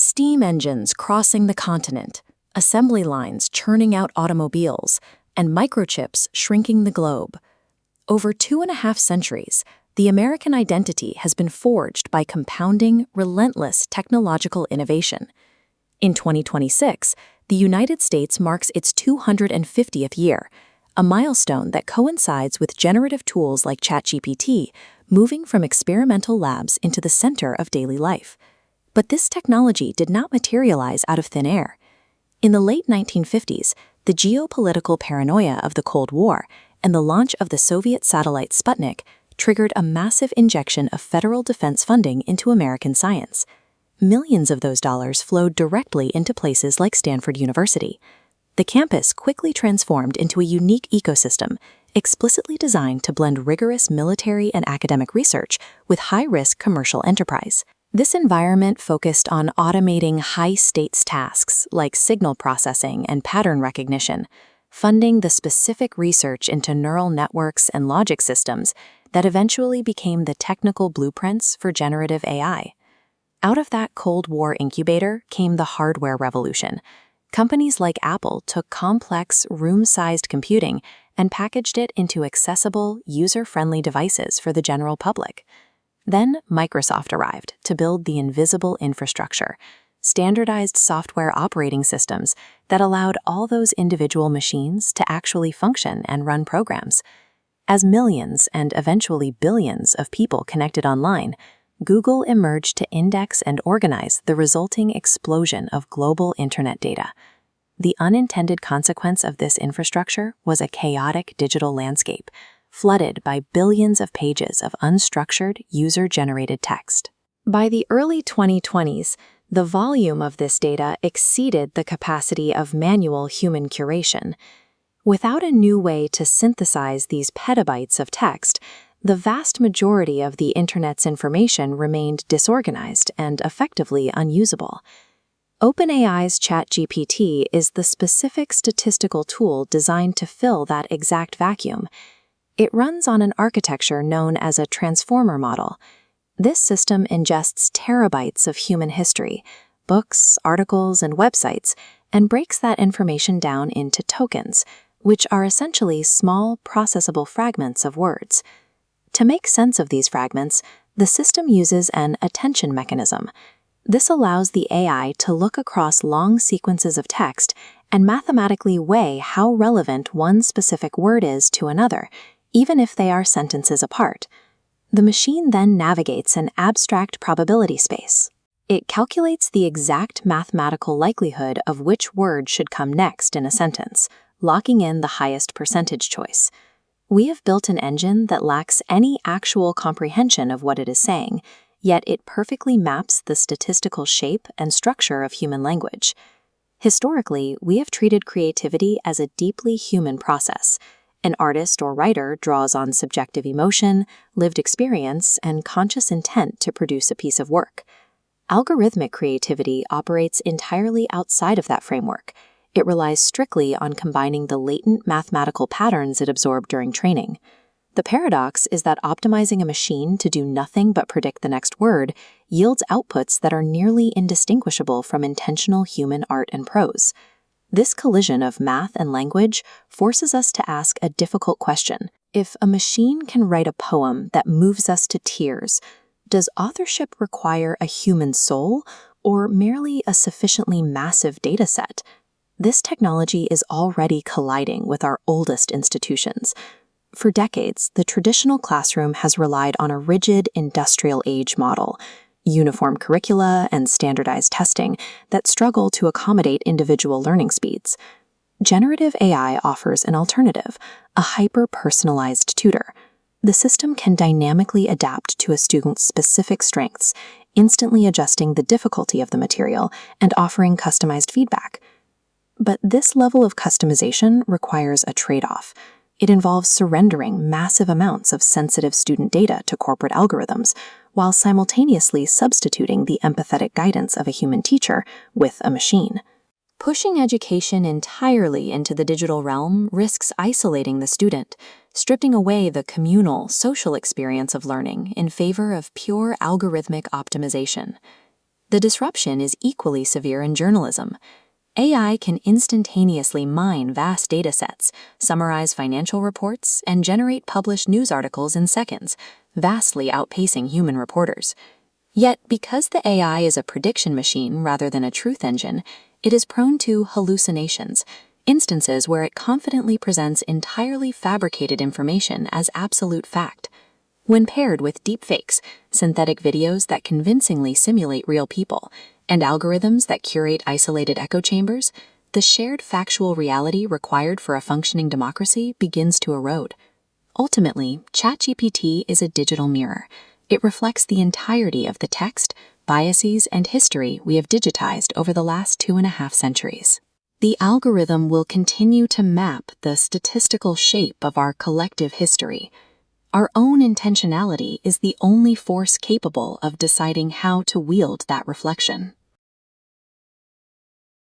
Steam engines crossing the continent, assembly lines churning out automobiles, and microchips shrinking the globe. Over 2.5 centuries, the American identity has been forged by compounding, relentless technological innovation. In 2026, the United States marks its 250th year, a milestone that coincides with generative tools like ChatGPT moving from experimental labs into the center of daily life. But this technology did not materialize out of thin air. In the late 1950s, the geopolitical paranoia of the Cold War and the launch of the Soviet satellite Sputnik triggered a massive injection of federal defense funding into American science. Millions of those dollars flowed directly into places like Stanford University. The campus quickly transformed into a unique ecosystem, explicitly designed to blend rigorous military and academic research with high-risk commercial enterprise. This environment focused on automating high-stakes tasks like signal processing and pattern recognition, funding the specific research into neural networks and logic systems that eventually became the technical blueprints for generative AI. Out of that Cold War incubator came the hardware revolution. Companies like Apple took complex, room-sized computing and packaged it into accessible, user-friendly devices for the general public. Then Microsoft arrived to build the invisible infrastructure, standardized software operating systems that allowed all those individual machines to actually function and run programs. As millions and eventually billions of people connected online, Google emerged to index and organize the resulting explosion of global internet data. The unintended consequence of this infrastructure was a chaotic digital landscape, flooded by billions of pages of unstructured, user-generated text. By the early 2020s, the volume of this data exceeded the capacity of manual human curation. Without a new way to synthesize these petabytes of text, the vast majority of the Internet's information remained disorganized and effectively unusable. OpenAI's ChatGPT is the specific statistical tool designed to fill that exact vacuum. It runs on an architecture known as a transformer model. This system ingests terabytes of human history, books, articles, and websites, and breaks that information down into tokens, which are essentially small, processable fragments of words. To make sense of these fragments, the system uses an attention mechanism. This allows the AI to look across long sequences of text and mathematically weigh how relevant one specific word is to another, even if they are sentences apart. The machine then navigates an abstract probability space. It calculates the exact mathematical likelihood of which word should come next in a sentence, locking in the highest percentage choice. We have built an engine that lacks any actual comprehension of what it is saying, yet it perfectly maps the statistical shape and structure of human language. Historically, we have treated creativity as a deeply human process. An artist or writer draws on subjective emotion, lived experience, and conscious intent to produce a piece of work. Algorithmic creativity operates entirely outside of that framework. It relies strictly on combining the latent mathematical patterns it absorbed during training. The paradox is that optimizing a machine to do nothing but predict the next word yields outputs that are nearly indistinguishable from intentional human art and prose. This collision of math and language forces us to ask a difficult question. If a machine can write a poem that moves us to tears, does authorship require a human soul or merely a sufficiently massive data set? This technology is already colliding with our oldest institutions. For decades, the traditional classroom has relied on a rigid industrial-age model, uniform curricula, and standardized testing that struggle to accommodate individual learning speeds. Generative AI offers an alternative, a hyper-personalized tutor. The system can dynamically adapt to a student's specific strengths, instantly adjusting the difficulty of the material and offering customized feedback. But this level of customization requires a trade-off. It involves surrendering massive amounts of sensitive student data to corporate algorithms, while simultaneously substituting the empathetic guidance of a human teacher with a machine. Pushing education entirely into the digital realm risks isolating the student, stripping away the communal, social experience of learning in favor of pure algorithmic optimization. The disruption is equally severe in journalism. AI can instantaneously mine vast datasets, summarize financial reports, and generate published news articles in seconds, vastly outpacing human reporters. Yet, because the AI is a prediction machine rather than a truth engine, it is prone to hallucinations, instances where it confidently presents entirely fabricated information as absolute fact. When paired with deepfakes, synthetic videos that convincingly simulate real people, and algorithms that curate isolated echo chambers, the shared factual reality required for a functioning democracy begins to erode. Ultimately, ChatGPT is a digital mirror. It reflects the entirety of the text, biases, and history we have digitized over the last 2.5 centuries. The algorithm will continue to map the statistical shape of our collective history. Our own intentionality is the only force capable of deciding how to wield that reflection.